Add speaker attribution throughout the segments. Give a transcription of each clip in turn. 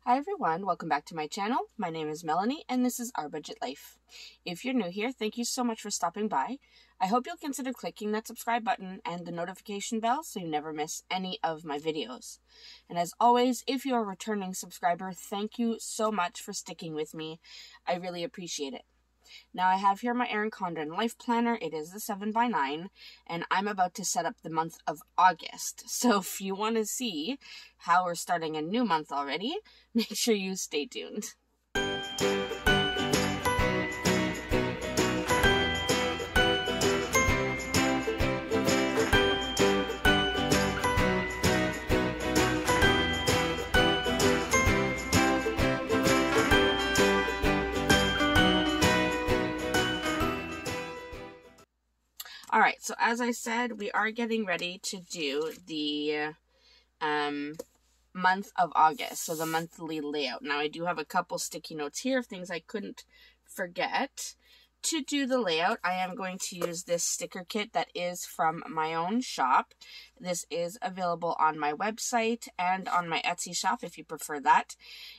Speaker 1: Hi everyone, welcome back to my channel. My name is Melanie and this is Our Budget Life. If you're new here, thank you so much for stopping by. I hope you'll consider clicking that subscribe button and the notification bell so you never miss any of my videos. And as always, if you're a returning subscriber, thank you so much for sticking with me. I really appreciate it. Now I have here my Erin Condren LifePlanner. It is the 7x9 and I'm about to set up the month of August. So if you want to see how we're starting a new month already, make sure you stay tuned. Alright, so as I said, we are getting ready to do the month of August, so the monthly layout. Now, I do have a couple sticky notes here of things I couldn't forget. To do the layout, I am going to use this sticker kit that is from my own shop. This is available on my website and on my Etsy shop if you prefer that.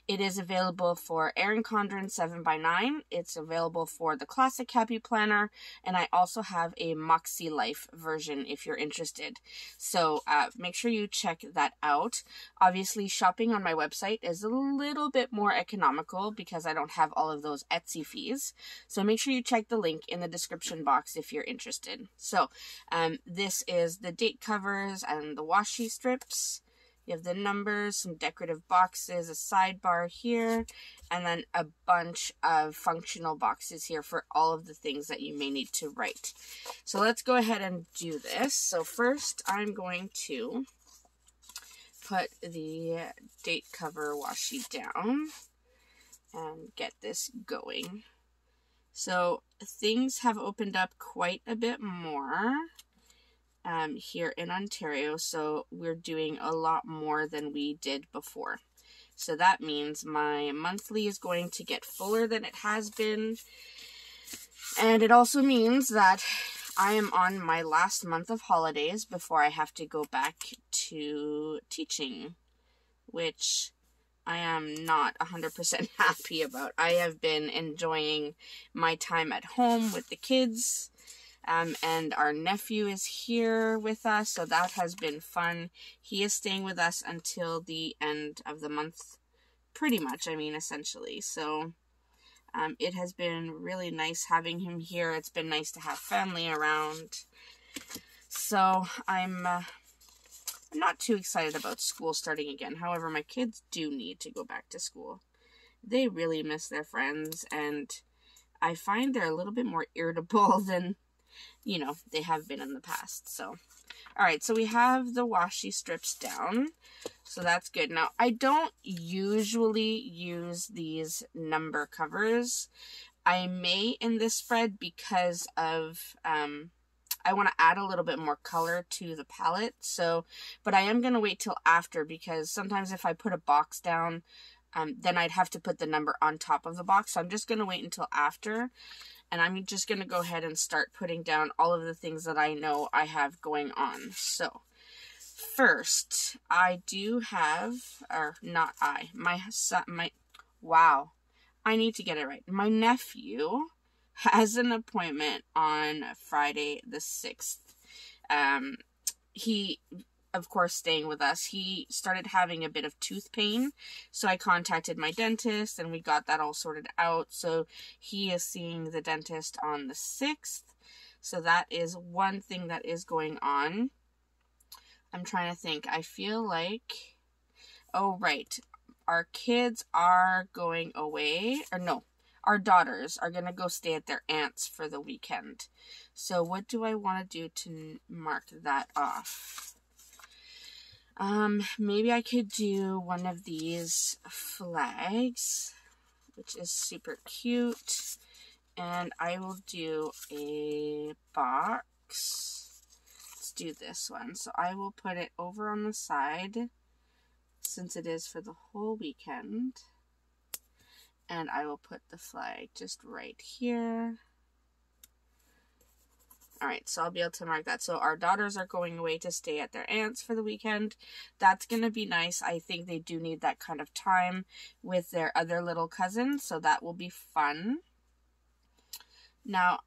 Speaker 1: It is available for Erin Condren 7x9. It's available for the Classic Happy Planner, and I also have a Moxie Life version if you're interested. So make sure you check that out. Obviously, shopping on my website is a little bit more economical because I don't have all of those Etsy fees. So make sure you check the link in the description box if you're interested. So this is the date covers and the washi strips. You have the numbers, some decorative boxes, a sidebar here, and then a bunch of functional boxes here for all of the things that you may need to write. So let's go ahead and do this. So first I'm going to put the date cover washi down and get this going. So things have opened up quite a bit more here in Ontario, so we're doing a lot more than we did before. So that means my monthly is going to get fuller than it has been, and it also means that I am on my last month of holidays before I have to go back to teaching, which I am not 100% happy about. I have been enjoying my time at home with the kids, and our nephew is here with us, so that has been fun. He is staying with us until the end of the month, pretty much, I mean, essentially. So it has been really nice having him here. It's been nice to have family around. So I'm not too excited about school starting again. However, my kids do need to go back to school. They really miss their friends, and I find they're a little bit more irritable than, you know, they have been in the past. So, alright, so we have the washi strips down. So that's good. Now, I don't usually use these number covers. I may in this spread because of I want to add a little bit more color to the palette, so, but I am going to wait till after, because sometimes if I put a box down, then I'd have to put the number on top of the box, so I'm just going to wait until after, and I'm just going to go ahead and start putting down all of the things that I know I have going on. So, first, I do have, or not I, my son, wow, I need to get it right. My nephew has an appointment on Friday the 6th. He, of course, staying with us, he started having a bit of tooth pain, so I contacted my dentist and we got that all sorted out. So he is seeing the dentist on the 6th. So that is one thing that is going on. I'm trying to think. I feel like, oh right, our kids are going away, or no, our daughters are going to go stay at their aunt's for the weekend. So what do I want to do to mark that off? Maybe I could do one of these flags, which is super cute. And I will do a box. Let's do this one. So I will put it over on the side, since it is for the whole weekend. And I will put the flag just right here. All right, so I'll be able to mark that. So our daughters are going away to stay at their aunt's for the weekend. That's going to be nice. I think they do need that kind of time with their other little cousins, so that will be fun. Now,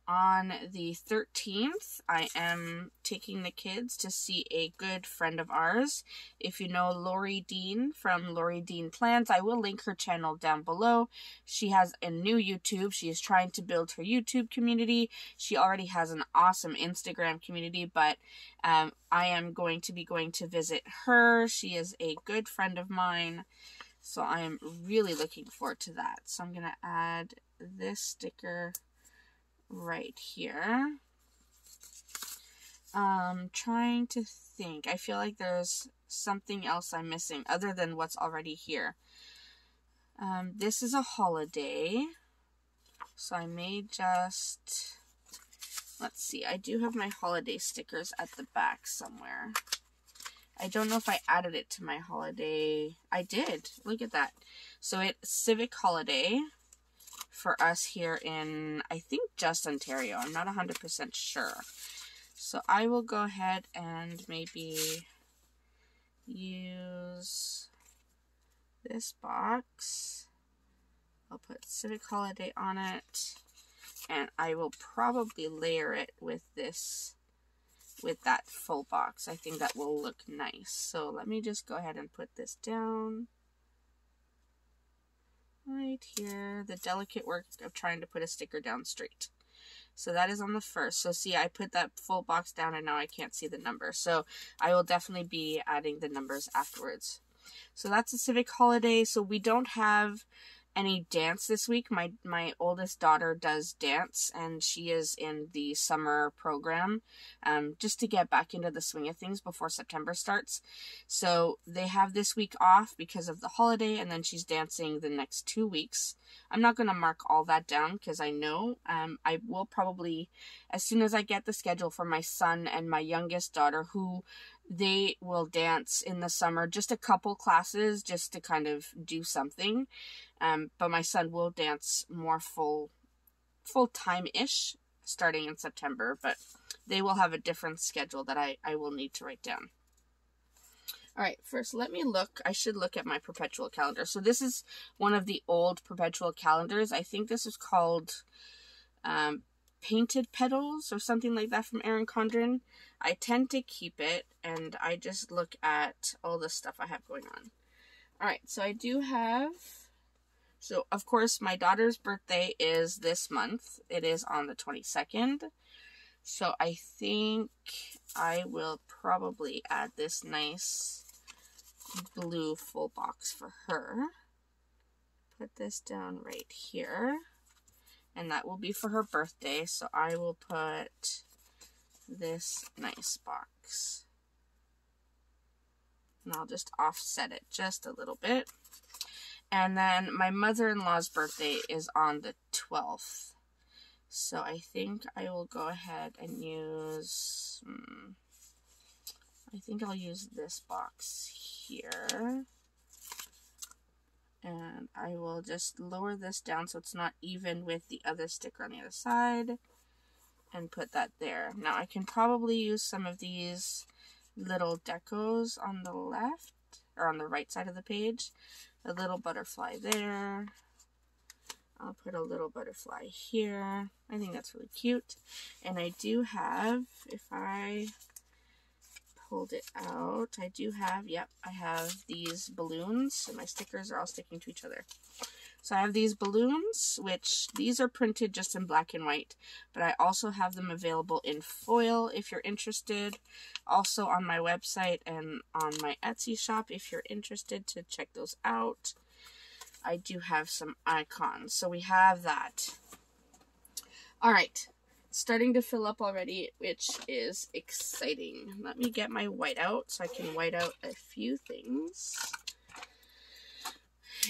Speaker 1: on the 13th, I am taking the kids to see a good friend of ours. If you know Lori Dean from Lori Dean Plans, I will link her channel down below. She has a new YouTube. She is trying to build her YouTube community. She already has an awesome Instagram community, but I am going to be going to visit her. She is a good friend of mine, so I am really looking forward to that. So I'm going to add this sticker right here. Trying to think. I feel like there's something else I'm missing other than what's already here. This is a holiday, so I may just, let's see, I do have my holiday stickers at the back somewhere. I don't know if I added it to my holiday. I did. Look at that. So it's Civic Holiday for us here in, I think, just Ontario. I'm not 100% sure. So I will go ahead and maybe use this box. I'll put Civic Holiday on it, and I will probably layer it with this, with that full box. I think that will look nice. So let me just go ahead and put this down right here. The delicate work of trying to put a sticker down straight. So that is on the first. So see, I put that full box down and now I can't see the number. So I will definitely be adding the numbers afterwards. So that's a Civic Holiday. So we don't have any dance this week. My oldest daughter does dance, and she is in the summer program, just to get back into the swing of things before September starts. So they have this week off because of the holiday, and then she's dancing the next 2 weeks. I'm not going to mark all that down because I know I will probably, as soon as I get the schedule for my son and my youngest daughter, who they will dance in the summer, just a couple classes just to kind of do something. But my son will dance more full-time-ish starting in September, but they will have a different schedule that I will need to write down. All right, first let me look. I should look at my Perpetual Calendar. So this is one of the old Perpetual Calendars. I think this is called Painted Petals or something like that from Erin Condren. I tend to keep it, and I just look at all the stuff I have going on. All right, so I do have... So, of course, my daughter's birthday is this month. It is on the 22nd. So, I think I will probably add this nice blue full box for her. Put this down right here. And that will be for her birthday. So, I will put this nice box. And I'll just offset it just a little bit. And then my mother-in-law's birthday is on the 12th. So I think I will go ahead and use, I think I'll use this box here. And I will just lower this down so it's not even with the other sticker on the other side. And put that there. Now I can probably use some of these little decos on the left, or on the right side of the page. A little butterfly there. I'll put a little butterfly here. I think that's really cute. And I do have, if I pulled it out, I do have, yep, I have these balloons. So my stickers are all sticking to each other. So I have these balloons, which these are printed just in black and white, but I also have them available in foil if you're interested. Also on my website and on my Etsy shop if you're interested to check those out. I do have some icons, so we have that. All right, starting to fill up already, which is exciting. Let me get my white out so I can white out a few things.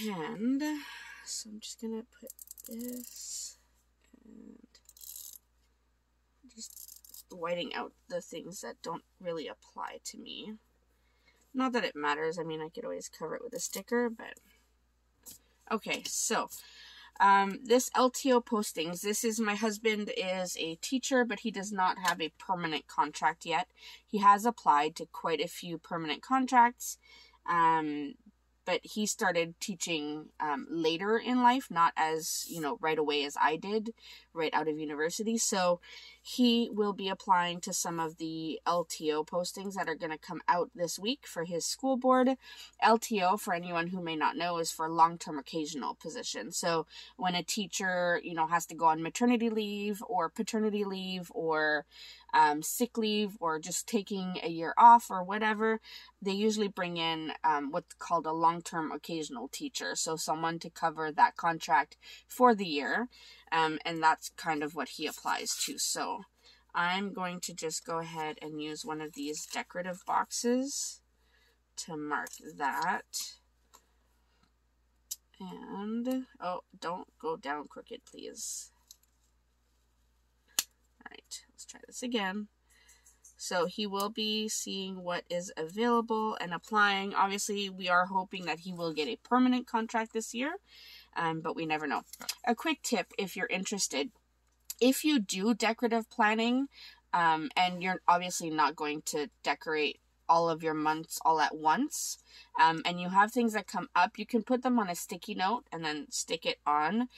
Speaker 1: And so I'm just going to put this and just whiting out the things that don't really apply to me. Not that it matters. I mean, I could always cover it with a sticker, but... Okay, so This LTO postings, this is, my husband is a teacher, but he does not have a permanent contract yet. He has applied to quite a few permanent contracts, but he started teaching later in life, not as, right away as I did, right out of university. So he will be applying to some of the LTO postings that are going to come out this week for his school board. LTO, for anyone who may not know, is for long-term occasional position. So when a teacher, has to go on maternity leave or paternity leave or sick leave or just taking a year off or whatever, they usually bring in what's called a long-term occasional teacher. So someone to cover that contract for the year. And that's kind of what he applies to. So I'm going to just go ahead and use one of these decorative boxes to mark that. And, oh, don't go down crooked, please. All right, let's try this again. So he will be seeing what is available and applying. Obviously, we are hoping that he will get a permanent contract this year, but we never know. A quick tip if you're interested. If you do decorative planning, and you're obviously not going to decorate all of your months all at once, and you have things that come up, you can put them on a sticky note and then stick it on.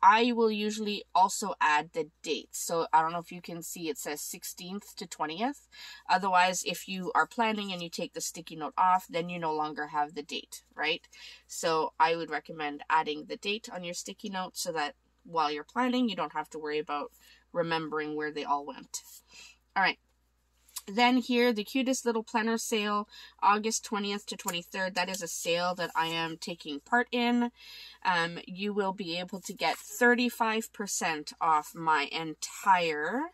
Speaker 1: I will usually also add the dates. So I don't know if you can see, it says 16th to 20th. Otherwise, if you are planning and you take the sticky note off, then you no longer have the date, right? So I would recommend adding the date on your sticky note so that while you're planning, you don't have to worry about remembering where they all went. All right. Then here, the cutest little planner sale, August 20th to 23rd. That is a sale that I am taking part in. You will be able to get 35% off my entire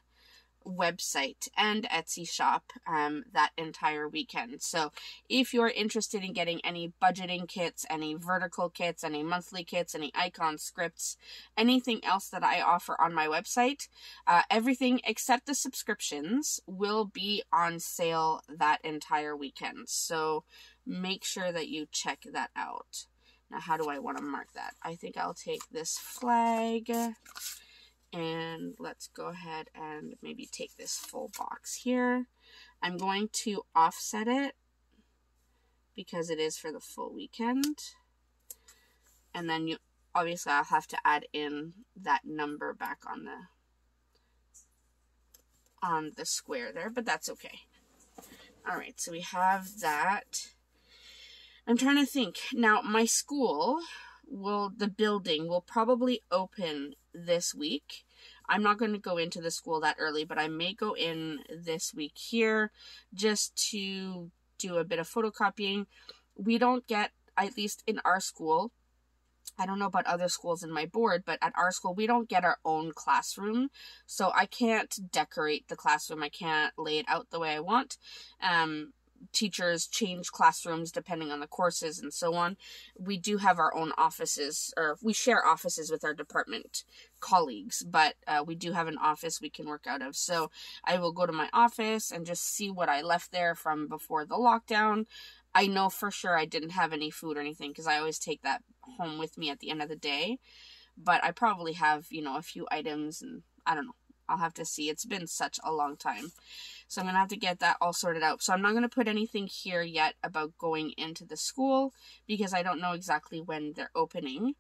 Speaker 1: website and Etsy shop that entire weekend. So if you're interested in getting any budgeting kits, any vertical kits, any monthly kits, any icon scripts, anything else that I offer on my website, everything except the subscriptions will be on sale that entire weekend. So make sure that you check that out. Now, how do I want to mark that? I think I'll take this flag. And let's go ahead and maybe take this full box here. I'm going to offset it because it is for the full weekend. And then obviously I'll have to add in that number back on the square there, but that's okay. All right, so we have that. I'm trying to think. Now, my school the building will probably open this week. I'm not going to go into the school that early, but I may go in this week here just to do a bit of photocopying. We don't get, at least in our school, I don't know about other schools in my board, but at our school, we don't get our own classroom. So I can't decorate the classroom. I can't lay it out the way I want. Teachers change classrooms depending on the courses and so on. We do have our own offices, or we share offices with our department colleagues, but we do have an office we can work out of. So I will go to my office and just see what I left there from before the lockdown. I know for sure I didn't have any food or anything because I always take that home with me at the end of the day. But I probably have, a few items, and I don't know. I'll have to see. It's been such a long time. So I'm going to have to get that all sorted out. So I'm not going to put anything here yet about going into the school because I don't know exactly when they're opening.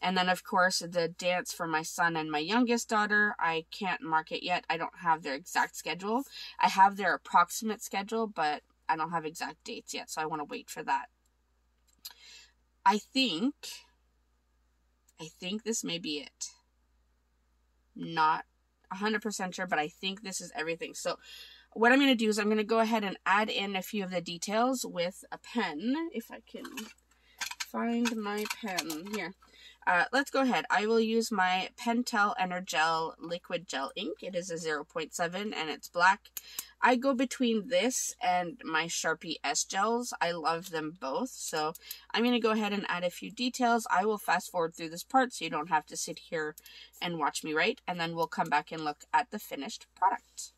Speaker 1: And then, of course, the dance for my son and my youngest daughter, I can't mark it yet. I don't have their exact schedule. I have their approximate schedule, but I don't have exact dates yet. So I want to wait for that. I think this may be it. Not 100% sure, but I think this is everything. So what I'm going to do is I'm going to go ahead and add in a few of the details with a pen. If I can find my pen here. Let's go ahead. I will use my Pentel Energel liquid gel ink. It is a 0.7 and it's black. I go between this and my Sharpie S gels. I love them both. So I'm going to go ahead and add a few details. I will fast forward through this part so you don't have to sit here and watch me write. And then we'll come back and look at the finished product.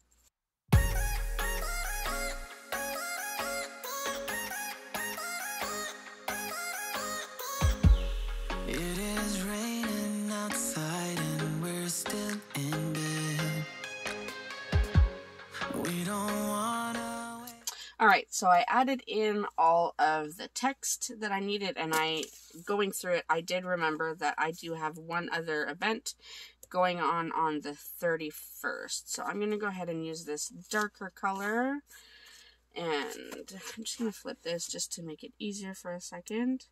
Speaker 2: It is raining
Speaker 1: So I added in all of the text that I needed, and going through it, I did remember that I do have one other event going on the 31st. So I'm going to go ahead and use this darker color, and I'm just going to flip this just to make it easier for a second.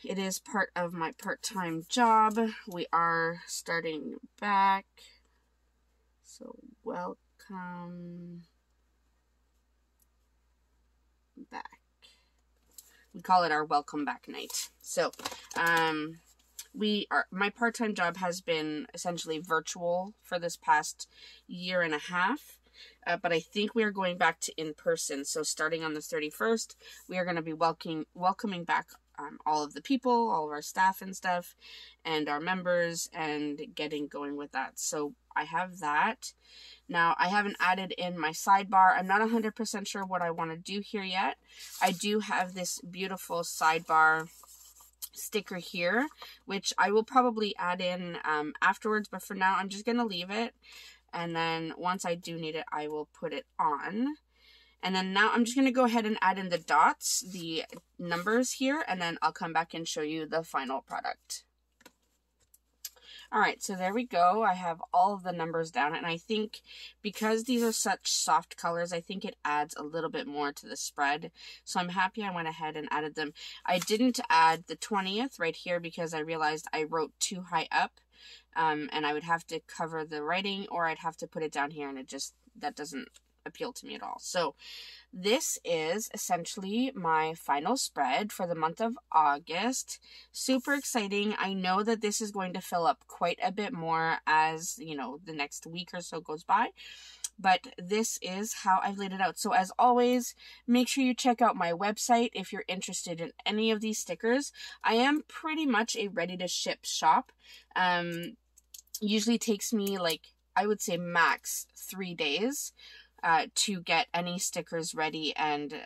Speaker 1: It is part of my part-time job. We are starting back. So welcome back. We call it our welcome back night. So, my part-time job has been essentially virtual for this past year and a half. But I think we are going back to in-person. So starting on the 31st, we are going to be welcoming back all of the people, all of our staff and stuff, and our members, and getting going with that. So I have that. Now, I haven't added in my sidebar. I'm not 100% sure what I want to do here yet. I do have this beautiful sidebar sticker here, which I will probably add in afterwards, but for now, I'm just going to leave it. And then once I do need it, I will put it on. And then now I'm just going to go ahead and add in the dots, the numbers here, and then I'll come back and show you the final product. Alright, so there we go. I have all of the numbers down, and I think because these are such soft colors, I think it adds a little bit more to the spread. So I'm happy I went ahead and added them. I didn't add the 20th right here because I realized I wrote too high up. And I would have to cover the writing, or I'd have to put it down here, and that doesn't appeal to me at all. So this is essentially my final spread for the month of August. Super exciting. I know that this is going to fill up quite a bit more as, you know, the next week or so goes by. But this is how I've laid it out. So as always, make sure you check out my website if you're interested in any of these stickers. I am pretty much a ready-to-ship shop. Usually takes me, like, I would say max 3 days to get any stickers ready and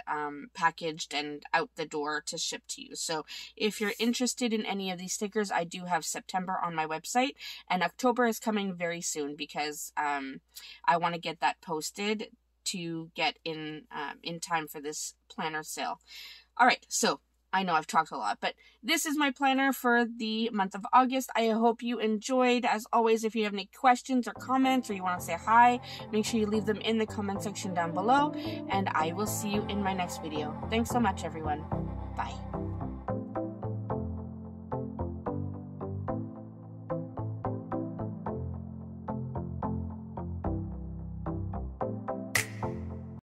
Speaker 1: packaged and out the door to ship to you. So if you're interested in any of these stickers, I do have September on my website, and October is coming very soon because I want to get that posted to get in time for this planner sale. All right, so I know I've talked a lot, but this is my planner for the month of August. I hope you enjoyed. As always, if you have any questions or comments, or you want to say hi, make sure you leave them in the comment section down below, and I will see you in my next video. Thanks so much, everyone. Bye.